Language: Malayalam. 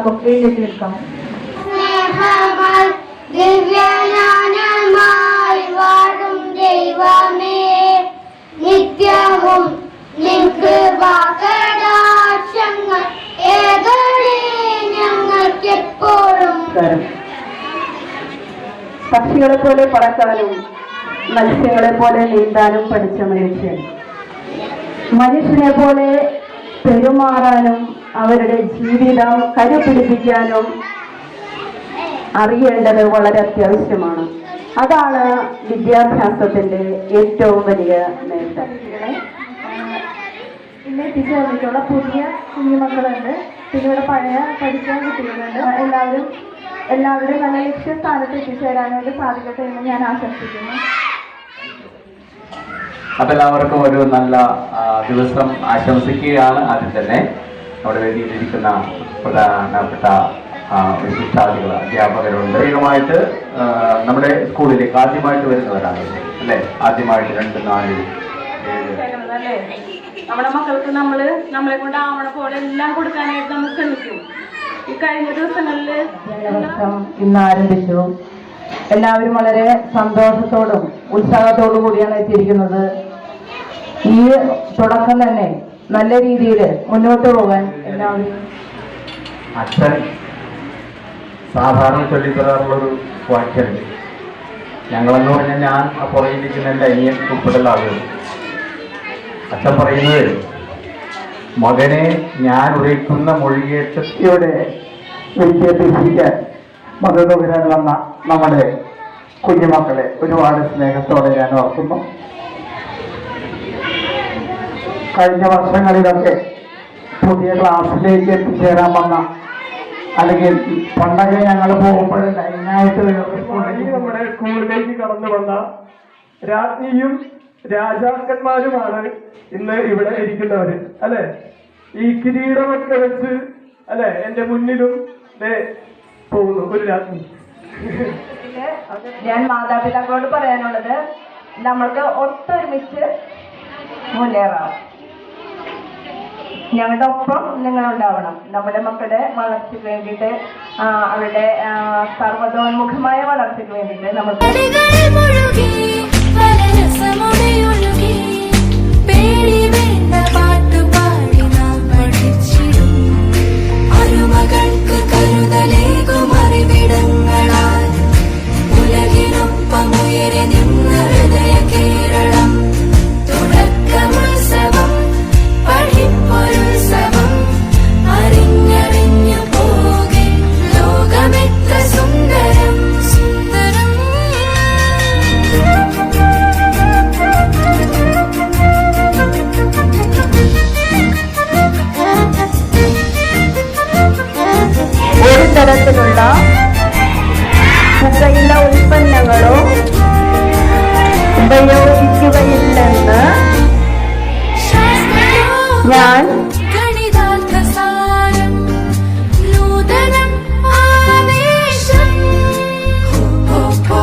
എല്ലാവർക്കും എഴുന്നേറ്റ് നിൽക്കാം. നിത്യവും ഞങ്ങൾക്കെപ്പോഴും. പക്ഷികളെ പോലെ പറക്കാനും മത്സ്യങ്ങളെ പോലെ നീന്താനും പഠിച്ച മനുഷ്യൻ, മനുഷ്യനെ പോലെ പെരുമാറാനും അവരുടെ ജീവിതം കരുപിടിപ്പിക്കാനും അറിയേണ്ടത് വളരെ അത്യാവശ്യമാണ്. അതാണ് വിദ്യാഭ്യാസത്തിന്റെ ഏറ്റവും വലിയ നേട്ടം. ഇന്ന് എത്തിച്ചേർന്നിട്ടുള്ള പുതിയ കുഞ്ഞുമക്കളുണ്ട്, പിന്നെ ഇവിടെ പഴയ പഠിക്കാൻ കുട്ടികളുണ്ട്. എല്ലാവരും നല്ല ലക്ഷ്യസ്ഥാനത്ത് എത്തിച്ചേരാനായിട്ട് സാധിക്കട്ടെ എന്ന് ഞാൻ ആശംസിക്കുന്നു. അപ്പൊ എല്ലാവർക്കും ഒരു നല്ല ദിവസം ആശംസിക്കുകയാണ്. ആദ്യം തന്നെ നമ്മുടെ വേദിയിലിരിക്കുന്ന പ്രധാനപ്പെട്ട വിശിഷ്ടാതികൾ അധ്യാപകരുണ്ട്. പ്രത്യേകമായിട്ട് നമ്മുടെ സ്കൂളിലേക്ക് ആദ്യമായിട്ട് വരുന്നവരാണ് അല്ലേ? ആദ്യമായിട്ട് 2, 4, 7 നമ്മുടെ മക്കൾക്ക് നമ്മളെ കൊണ്ട് ആവണ പോലെ എല്ലാം കൊടുക്കാനായിട്ട് നമ്മൾ ശ്രമിക്കും. ഈ കഴിഞ്ഞ ദിവസങ്ങളിൽ ഇന്ന് ആരംഭിച്ചു. എല്ലാവരും വളരെ സന്തോഷത്തോടും ഉത്സാഹത്തോടും കൂടിയാണ് എത്തിയിരിക്കുന്നത്. ഈ തുടക്കം തന്നെ നല്ല രീതിയിൽ മുന്നോട്ട് പോകാൻ എല്ലാവരും. അച്ഛൻ സാധാരണ ചൊല്ലിത്തരാറുള്ളൊരു വാക്യമുണ്ട്. ഞങ്ങളെന്ന് പറഞ്ഞാൽ ഞാൻ ആ പുറകിലിരിക്കുന്ന എൻ്റെ അനിയൻ ഉൾപ്പെടെയുള്ള ആളുകൾ. അച്ഛൻ പറയുന്നത്, മകനെ ഞാൻ ഉറയ്ക്കുന്ന മൊഴികേറ്റ് ഇവിടെ വിദ്യാഭ്യസിക്കാൻ മതനുകരാൻ വന്ന നമ്മുടെ കുഞ്ഞുമക്കളെ ഒരുപാട് സ്നേഹത്തോടെ ഞാൻ ഓർക്കുന്നു. കഴിഞ്ഞ വർഷങ്ങളിലൊക്കെ പുതിയ ക്ലാസ്സിലേക്ക് എത്തിച്ചേരാൻ വന്ന, അല്ലെങ്കിൽ പണ്ടൊക്കെ ഞങ്ങൾ പോകുമ്പോൾ ലൈനായിട്ട് നമ്മുടെ സ്കൂളിലേക്ക് കടന്നു വന്ന രാജ്ഞിയും രാജാക്കന്മാരുമാണ് ഇന്ന് ഇവിടെ ഇരിക്കുന്നവര് അല്ലെ? ഈ കിരീടമൊക്കെ വെച്ച് അല്ലെ എന്റെ മുന്നിലും പോകുന്നു ഒരു രാജ്ഞി. ഞാൻ മാതാപിതാക്കളോട് പറയാനുള്ളത്, നമ്മൾക്ക് ഒത്തൊരുമിച്ച് മുന്നേറാം. ഞങ്ങളുടെ ഒപ്പം നിങ്ങളുണ്ടാവണം. നമ്മുടെ മക്കളുടെ വളർച്ചയ്ക്ക് വേണ്ടിയിട്ട്, അവരുടെ സർവ്വതോന്മുഖമായ വളർച്ചയ്ക്ക് വേണ്ടിയിട്ട് നമുക്ക്